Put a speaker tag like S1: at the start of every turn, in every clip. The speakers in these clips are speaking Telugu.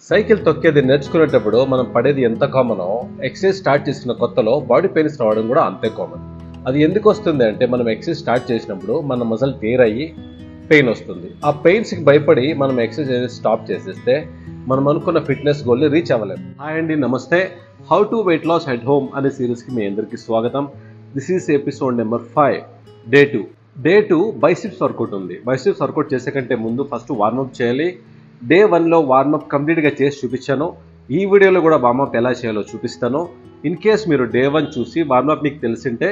S1: సైకిల్ తొక్కేది నేర్చుకునేటప్పుడు మనం పడేది ఎంత కామనో ఎక్సర్సైజ్ స్టార్ట్ చేసిన కొత్తలో బాడీ పెయిన్స్ రావడం కూడా అంతే కామన్. అది ఎందుకు వస్తుంది అంటే మనం ఎక్సర్సైజ్ స్టార్ట్ చేసినప్పుడు మన మజిల్ టేర్ అయ్యి పెయిన్ వస్తుంది. ఆ పెయిన్స్కి భయపడి మనం ఎక్సర్సైజ్ స్టాప్ చేసేస్తే మనం అనుకున్న ఫిట్నెస్ గోల్ని రీచ్ అవ్వలేము. హాయ్ అండి, నమస్తే. How to weight loss at home అనే సిరీస్కి మీ అందరికీ స్వాగతం. This is episode number 5, day 2 biceps workout ఉంది. బైసిప్స్ వర్కౌట్ చేసే కంటే ముందు ఫస్ట్ వార్మప్ చేయాలి. డే 1లో వార్మప్ కంప్లీట్గా చేసి చూపించాను. ఈ వీడియోలో కూడా వార్మప్ ఎలా చేయాలో చూపిస్తాను. ఇన్ కేస్ మీరు డే 1 చూసి వార్మప్ మీకు తెలిసింటే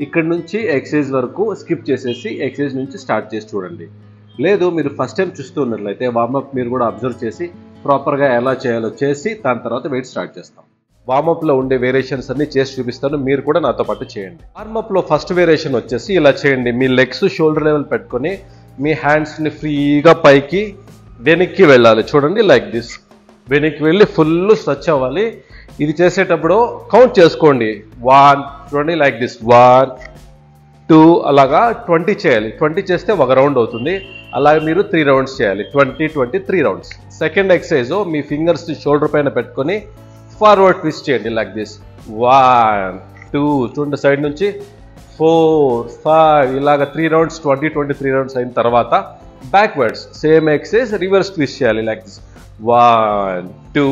S1: ఇక్కడ నుంచి ఎక్సర్సైజ్ వరకు స్కిప్ చేసేసి ఎక్సర్సైజ్ నుంచి స్టార్ట్ చేసి చూడండి. లేదు మీరు ఫస్ట్ టైం చూస్తున్నట్లయితే వార్మప్ మీరు కూడా అబ్జర్వ్ చేసి ప్రాపర్గా ఎలా చేయాలో చేసి దాని తర్వాత వెయిట్ స్టార్ట్ చేస్తాం. వార్మప్లో ఉండే వేరియేషన్స్ అన్ని చేసి చూపిస్తాను, మీరు కూడా నాతో పాటు చేయండి. వార్మప్లో ఫస్ట్ వేరియేషన్ వచ్చేసి ఇలా చేయండి. మీ లెగ్స్ షోల్డర్ లెవెల్ పెట్టుకొని మీ హ్యాండ్స్ని ఫ్రీగా పైకి వెనక్కి వెళ్ళాలి. చూడండి, లైక్ దిస్. వెనక్కి వెళ్ళి ఫుల్ స్ట్రెచ్ అవ్వాలి. ఇది చేసేటప్పుడు కౌంట్ చేసుకోండి. 1, చూడండి లైక్ దిస్, 1, 2, అలాగా 20 చేయాలి. 20 చేస్తే ఒక రౌండ్ అవుతుంది. అలాగే మీరు 3 రౌండ్స్ చేయాలి. 20 3 రౌండ్స్. సెకండ్ ఎక్సర్సైజ్ మీ ఫింగర్స్ షోల్డర్ పైన పెట్టుకొని ఫార్వర్డ్ ట్విస్ట్ చేయండి లైక్ దిస్. 1, 2, చూడండి సైడ్ నుంచి 4, 5, ఇలాగ 3 రౌండ్స్. 23 రౌండ్స్ అయిన తర్వాత backwards same exercise reverse twist చేయాలి లైక్ దిస్. 1, 2,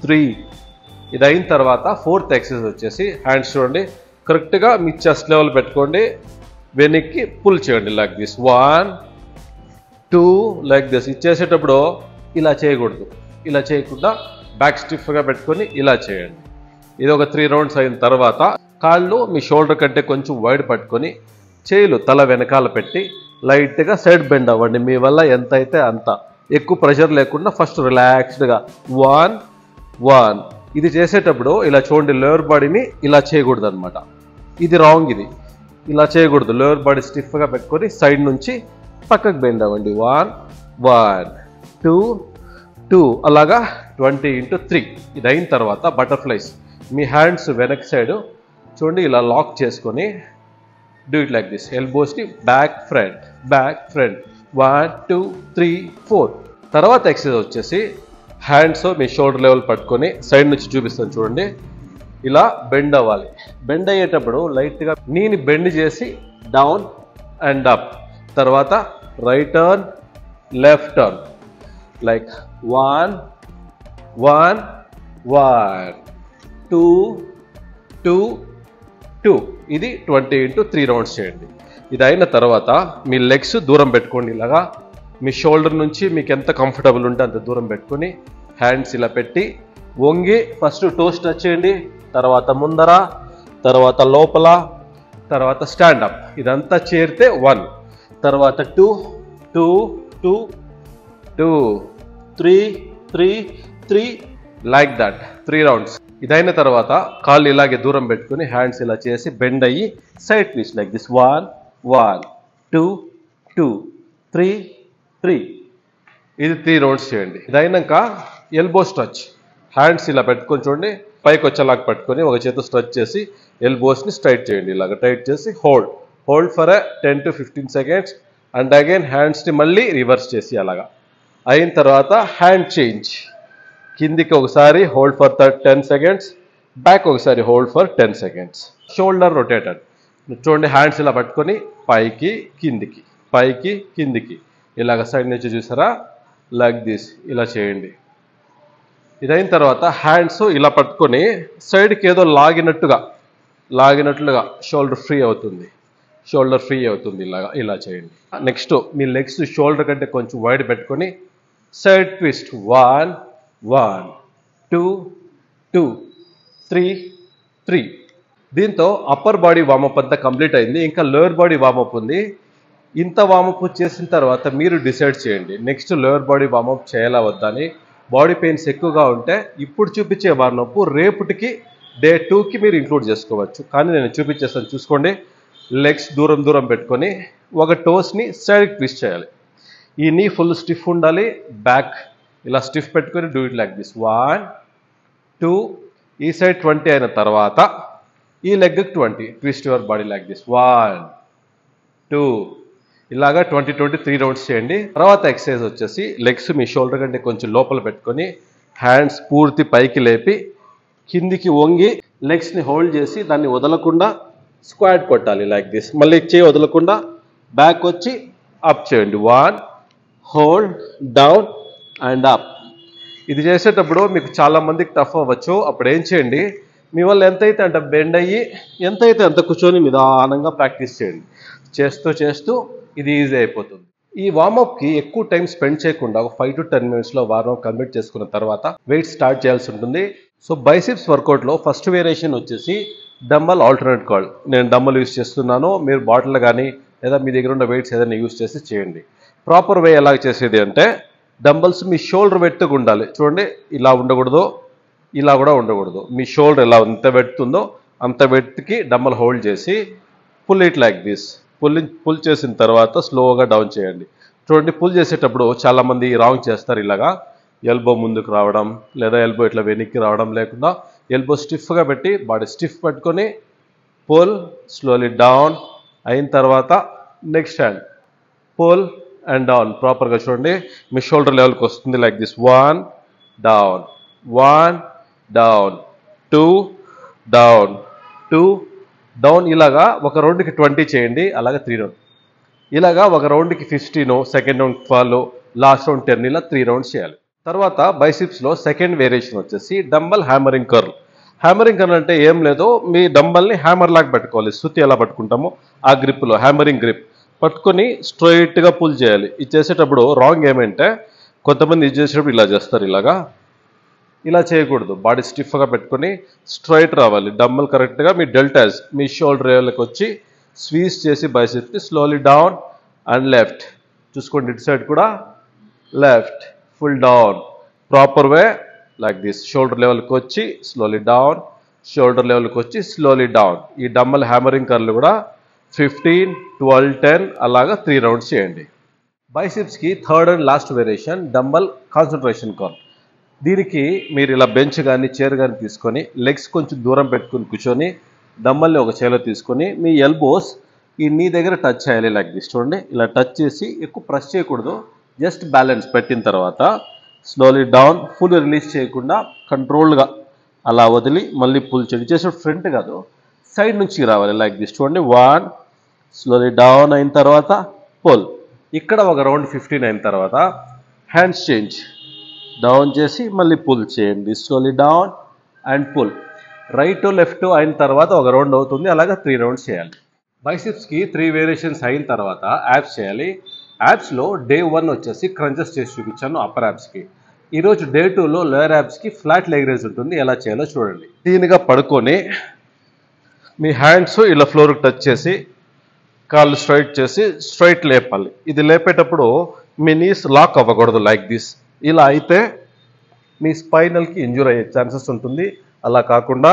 S1: 3. ఇది అయిన తర్వాత ఫోర్త్ ఎక్సర్సైజ్ వచ్చేసి హ్యాండ్స్ చూడండి కరెక్ట్గా మీ చెస్ట్ లెవెల్ పెట్టుకోండి, వెనక్కి పుల్ చేయండి లైక్ దిస్. 1, 2 like this. ఇది చేసేటప్పుడు ఇలా చేయకూడదు, ఇలా చేయకుండా బ్యాక్ స్టిఫ్గా పెట్టుకొని ఇలా చేయండి. ఇది ఒక 3 రౌండ్స్ అయిన తర్వాత కాళ్ళు మీ షోల్డర్ కంటే కొంచెం వైడ్ పట్టుకొని చేతులు తల వెనకాల పెట్టి లైట్గా సైడ్ బెండ్ అవ్వండి. మీ వల్ల ఎంత అయితే అంత, ఎక్కువ ప్రెషర్ లేకుండా ఫస్ట్ రిలాక్స్డ్గా 1, 1. ఇది చేసేటప్పుడు ఇలా చూడండి, లోవర్ బాడీని ఇలా చేయకూడదు అనమాట. ఇది రాంగ్. ఇది ఇలా చేయకూడదు. లోవర్ బాడీ స్టిఫ్గా పెట్టుకొని సైడ్ నుంచి పక్కకు బెండ్ అవ్వండి. 1, 1, 2, 2, అలాగా 20 × 3. ఇది అయిన తర్వాత బటర్ఫ్లైస్. మీ హ్యాండ్స్ వెనక్ సైడ్ చూడండి ఇలా లాక్ చేసుకొని డూ ఇట్ లైక్ దిస్. ఎల్బోస్ని బ్యాక్ ఫ్రంట్, బ్యాక్ ఫ్రంట్. 1, 2, 3, 4. తర్వాత ఎక్సర్సైజ్ వచ్చేసి హ్యాండ్స్ మీ షోల్డర్ లెవెల్ పట్టుకొని సైడ్ నుంచి చూపిస్తాను చూడండి, ఇలా బెండ్ అవ్వాలి. బెండ్ అయ్యేటప్పుడు లైట్గా నీని బెండ్ చేసి డౌన్ అండ్ అప్. తర్వాత right turn, left turn like 1, 1, 1, 2, 2, 2. ఇది 20 × 3 రౌండ్స్ చేయండి. ఇది అయిన తర్వాత మీ లెగ్స్ దూరం పెట్టుకోండి. ఇలాగా మీ షోల్డర్ నుంచి మీకు ఎంత కంఫర్టబుల్ ఉంటే అంత దూరం పెట్టుకొని హ్యాండ్స్ ఇలా పెట్టి వంగి ఫస్ట్ టోస్ టచ్ చేయండి, తర్వాత ముందర, తర్వాత లోపల, తర్వాత స్టాండప్. ఇదంతా చేరితే 1, తర్వాత 2, 2, 2, 2, 3, 3, 3 లైక్ దట్ 3 రౌండ్స్. ఇదైన తర్వాత కాళ్ళు ఇలాగే దూరం పెట్టుకుని హ్యాండ్స్ ఇలా చేసి బెండ్ అయ్యి సైడ్ ట్విస్ట్ లైక్ దిస్. 1, 1, 2, 2, 3, 3. ఇది 3 రౌండ్స్ చేయండి. ఇదైనాక ఎల్బో స్ట్రెచ్. హ్యాండ్స్ ఇలా పెట్టుకొని చూడండి పైకి వచ్చేలాగా పట్టుకొని ఒక చేతితో స్ట్రెచ్ చేసి ఎల్బోస్ని స్ట్రైట్ చేయండి. ఇలాగ టైట్ చేసి hold for 10 to 15 seconds and again హ్యాండ్స్ని మళ్ళీ రివర్స్ చేసి అలాగా. అయిన తర్వాత హ్యాండ్ చేంజ్. కిందికి ఒకసారి హోల్డ్ ఫర్ 10 సెకండ్స్, బ్యాక్ ఒకసారి hold for 10 seconds. Shoulder rotator. చూడండి హ్యాండ్స్ ఇలా పట్టుకొని పైకి కిందికి, పైకి కిందికి, ఇలాగ సైడ్ నుంచి చూసారా లైక్ దిస్. ఇలా చేయండి. ఇదైన తర్వాత హ్యాండ్స్ ఇలా పట్టుకొని సైడ్కి ఏదో లాగినట్టుగా షోల్డర్ ఫ్రీ అవుతుంది, ఇలాగా ఇలా చేయండి. నెక్స్ట్ మీ లెగ్స్ షోల్డర్ కంటే కొంచెం వైడ్ పెట్టుకొని సైడ్ ట్విస్ట్. 1, 1, 2, 2, 3, 3. దీంతో అప్పర్ బాడీ వార్మప్ అంతా కంప్లీట్ అయింది. ఇంకా లోవర్ బాడీ వార్మప్ ఉంది. ఇంత వార్మప్ చేసిన తర్వాత మీరు డిసైడ్ చేయండి నెక్స్ట్ లోవర్ బాడీ వార్మప్ చేయాలా వద్దా అని. బాడీ పెయిన్స్ ఎక్కువగా ఉంటే ఇప్పుడు చూపించే వార్మప్ రేపటికి డే 2కి మీరు ఇంక్లూడ్ చేసుకోవచ్చు. కానీ నేను చూపించేస్తాను చూసుకోండి. లెగ్స్ దూరం పెట్టుకొని ఒక టోస్ని సైడ్కి ట్విస్ట్ చేయాలి. ఈ నీ ఫుల్ స్టిఫ్ ఉండాలి. బ్యాక్ ఇలా స్టిఫ్ పెట్టుకొని డూ ఇట్ లైక్ దిస్. 1, 2. ఈ సైడ్ 20 అయిన తర్వాత ఈ లెగ్కి 20. Twist your body like this. 1, 2. ఇలాగా 20 3 రౌండ్స్ చేయండి. తర్వాత ఎక్సర్సైజ్ వచ్చేసి లెగ్స్ మీ షోల్డర్ కంటే కొంచెం లోపల పెట్టుకొని హ్యాండ్స్ పూర్తి పైకి లేపి కిందికి వంగి లెగ్స్ని హోల్డ్ చేసి దాన్ని వదలకుండా స్క్వాట్ కొట్టాలి లైక్ దిస్. మళ్ళీ చేయి వదలకుండా బ్యాక్ వచ్చి అప్ చేయండి. 1 హోల్డ్ డౌన్ అండ్ అప్. ఇది చేసేటప్పుడు మీకు చాలా మందికి టఫ్ అవ్వచ్చు. అప్పుడు ఏం చేయండి, మీ వల్ల ఎంతైతే అంత బెండ్ అయ్యి ఎంతైతే అంత కూర్చొని నిదానంగా ప్రాక్టీస్ చేయండి. చేస్తూ చేస్తూ ఇది ఈజీ అయిపోతుంది. ఈ వార్మప్కి ఎక్కువ టైం స్పెండ్ చేయకుండా ఒక 5 to 10 మినిట్స్లో వార్మప్ కంప్లీట్ చేసుకున్న తర్వాత వెయిట్ స్టార్ట్ చేయాల్సి ఉంటుంది. సో బైసిప్స్ వర్కౌట్లో ఫస్ట్ వేరియేషన్ వచ్చేసి డంబల్ ఆల్టర్నేట్ కాల్. నేను డంబల్ యూస్ చేస్తున్నాను, మీరు బాటిల్ కానీ లేదా మీ దగ్గర ఉన్న వెయిట్స్ ఏదైనా యూస్ చేసి చేయండి. ప్రాపర్ వే ఎలా చేసేది అంటే డంబల్స్ మీ షోల్డర్ వెత్తుగా ఉండాలి. చూడండి, ఇలా ఉండకూడదు, ఇలా కూడా ఉండకూడదు. మీ షోల్డర్ ఎలా ఎంత వెత్తుందో అంత వెత్తుకి డంబల్ హోల్డ్ చేసి pull it like this. Pull చేసిన తర్వాత స్లోగా డౌన్ చేయండి. చూడండి, పుల్ చేసేటప్పుడు చాలామంది రాంగ్ చేస్తారు. ఇలాగా ఎల్బో ముందుకు రావడం లేదా ఎల్బో ఇట్లా వెనక్కి రావడం, లేకుండా ఎల్బో స్టిఫ్గా పెట్టి బాడీ స్టిఫ్ పట్టుకొని పుల్ స్లోలీ డౌన్ అయిన తర్వాత next hand pull and down. ప్రాపర్గా చూడండి, మీ షోల్డర్ లెవెల్కి వస్తుంది like this. 1 down, 1 down, 2 down, 2 down. ఇలాగా ఒక రౌండ్కి 20 చేయండి. అలాగే 3 రౌండ్. ఇలాగా ఒక రౌండ్కి 15, సెకండ్ రౌండ్ 12, లాస్ట్ రౌండ్ 10, ఇలా 3 రౌండ్స్ చేయాలి. తర్వాత బైసిప్స్లో సెకండ్ వేరియేషన్ వచ్చేసి dumbbell hammering curl. Hammering curl అంటే ఏం లేదు, మీ డంబల్ని హ్యామర్ లాగా పట్టుకోవాలి. శృతి ఎలా పట్టుకుంటామో ఆ గ్రిప్లో హ్యామరింగ్ గ్రిప్ పట్టుకొని స్ట్రైట్గా పుల్ చేయాలి. ఇది చేసేటప్పుడు రాంగ్ ఏమంటే కొంతమంది ఇది చేసేటప్పుడు ఇలా చేస్తారు. ఇలా చేయకూడదు. బాడీ స్టిఫ్గా పెట్టుకొని స్ట్రైట్ రావాలి. డంబల్ కరెక్ట్గా మీ డెల్టాస్ మీ షోల్డర్ లెవెల్కి వచ్చి స్వీజ్ చేసి బైసిప్స్ని స్లోలీ డౌన్ అండ్ లెఫ్ట్. చూసుకోండి, ఇటు సైడ్ కూడా left full down. Proper way like this. Shoulder లెవెల్కి వచ్చి స్లోలీ డౌన్, షోల్డర్ లెవెల్కి వచ్చి స్లోలీ డౌన్. ఈ డంబల్ హ్యామరింగ్ కర్లు కూడా 15, 12, 10 అలాగా 3 రౌండ్స్ చేయండి. బైసిప్స్కి third and last variation dumbbell concentration curl. దీనికి మీరు ఇలా బెంచ్ కానీ చైర్ కానీ తీసుకొని లెగ్స్ కొంచెం దూరం పెట్టుకుని కూర్చొని డంబల్ని ఒక చేలో తీసుకొని మీ ఎల్బోస్ ఈ నీ దగ్గర టచ్ చేయాలి లైక్ దిస్. చూడండి, ఇలా టచ్ చేసి ఎక్కువ ప్రెస్ చేయకూడదు. జస్ట్ బ్యాలెన్స్ పెట్టిన తర్వాత స్లోలీ డౌన్, ఫుల్ రిలీజ్ చేయకుండా కంట్రోల్గా అలా వదిలి మళ్ళీ పుల్ చేయండి. చేసే ఫ్రంట్ కాదు, సైడ్ నుంచి రావాలి లైక్ దిస్. చూడండి, 1 స్లోలీ డౌన్ అయిన తర్వాత పుల్. ఇక్కడ ఒక రౌండ్ 15 అయిన తర్వాత హ్యాండ్స్ చేంజ్, డౌన్ చేసి మళ్ళీ పుల్ చేయండి. Slowly down and pull. Right left అయిన తర్వాత ఒక రౌండ్ అవుతుంది. అలాగా 3 రౌండ్స్ చేయాలి. బైసిప్స్కి 3 వేరియేషన్స్ అయిన తర్వాత యాప్స్ చేయాలి. యాప్స్లో డే 1 వచ్చేసి క్రంచెస్ చేసి చూపించాను అప్పర్ యాప్స్కి. ఈరోజు డే 2లో లోయర్ యాప్స్కి ఫ్లాట్ లెగ్ రైజ్ ఉంటుంది. ఎలా చేయాలో చూడండి. దీనిగా పడుకొని మీ హ్యాండ్స్ ఇలా ఫ్లోర్కి టచ్ చేసి కాళ్ళు స్ట్రైట్ చేసి స్ట్రైట్ లేపాలి. ఇది లేపేటప్పుడు మీ నీస్ లాక్ అవ్వకూడదు లైక్ దిస్. ఇలా అయితే మీ స్పైనల్కి ఇంజూర్ అయ్యే ఛాన్సెస్ ఉంటుంది. అలా కాకుండా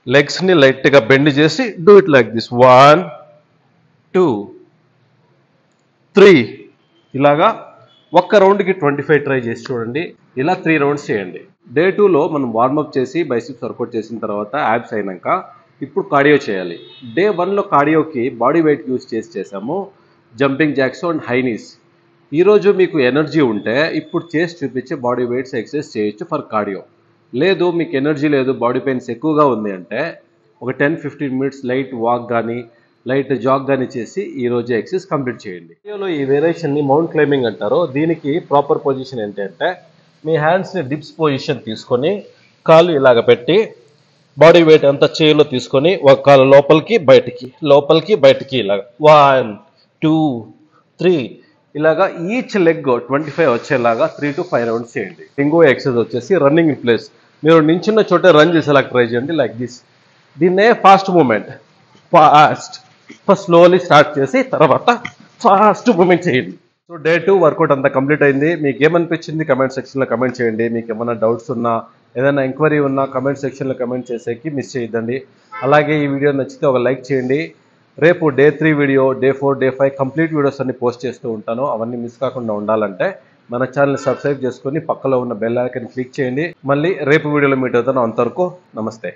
S1: లెగ్స్ని లైట్గా బెండ్ చేసి డూ ఇట్ లైక్ దిస్. 1, 2, 3 ఇలాగా ఒక్క రౌండ్కి 25 ట్రై చేసి చూడండి. ఇలా 3 రౌండ్స్ చేయండి. డే 2లో మనం వార్మప్ చేసి బైసిప్స్ వర్కౌట్ చేసిన తర్వాత యాప్స్ అయినాక ఇప్పుడు కార్డియో చేయాలి. డే 1లో కార్డియోకి బాడీ వెయిట్ యూజ్ చేసాము, jumping jacks and high knees. ఈరోజు మీకు ఎనర్జీ ఉంటే ఇప్పుడు చేసి చూపించి బాడీ వెయిట్స్ ఎక్సర్సైజ్ చేయొచ్చు ఫర్ కార్డియో. లేదు మీకు ఎనర్జీ లేదు, బాడీ పెయిన్స్ ఎక్కువగా ఉంది అంటే ఒక 10-15 మినిట్స్ లైట్ వాక్ కానీ లైట్ జాగ్ కానీ చేసి ఈరోజు ఎక్సర్సైజ్ కంప్లీట్ చేయండి. వీడియోలో ఈ వేరియేషన్ని మౌంట్ క్లైంబింగ్ అంటారు. దీనికి ప్రాపర్ పొజిషన్ ఏంటంటే మీ హ్యాండ్స్ని డిప్స్ పొజిషన్ తీసుకొని కాళ్ళు ఇలాగ పెట్టి బాడీ వెయిట్ అంతా చేయిలో తీసుకొని ఒక కాలు లోపలికి బయటికి ఇలాగ 1, 2, 3 ఇలాగా ఈచ్ లెగ్ 25 వచ్చేలాగా 3 to 5 రౌండ్స్ చేయండి. ఇంకో ఎక్సర్సైజ్ వచ్చేసి రన్నింగ్ ఇన్ ప్లేస్. మీరు నించున్న చోటే రన్ చేసేలా ట్రై చేయండి లైక్ దిస్. దీన్నే fast movement. First slowly start చేసి తర్వాత ఫాస్ట్ మూమెంట్ చేయండి. సో డే 2 వర్కౌట్ అంతా కంప్లీట్ అయింది. మీకు ఏమనిపించింది కమెంట్ సెక్షన్లో కమెంట్ చేయండి. మీకు ఏమైనా డౌట్స్ ఉన్నా ఏదైనా ఎంక్వైరీ ఉన్నా కమెంట్ సెక్షన్లో కమెంట్ చేసేకి మిస్ చేయొద్దండి. అలాగే ఈ వీడియో నచ్చితే ఒక లైక్ చేయండి. రేపు day 3 video, day 4, day 5 complete videos అన్ని పోస్ట్ చేస్తూ ఉంటాను. అవన్నీ మిస్ కాకుండా ఉండాలంటే మన ఛానల్ని సబ్స్క్రైబ్ చేసుకొని పక్కలో ఉన్న బెల్ ఐకాన్ క్లిక్ చేయండి. మళ్ళీ రేపు వీడియోలో మీట్ అవుతాను. అంతవరకు నమస్తే.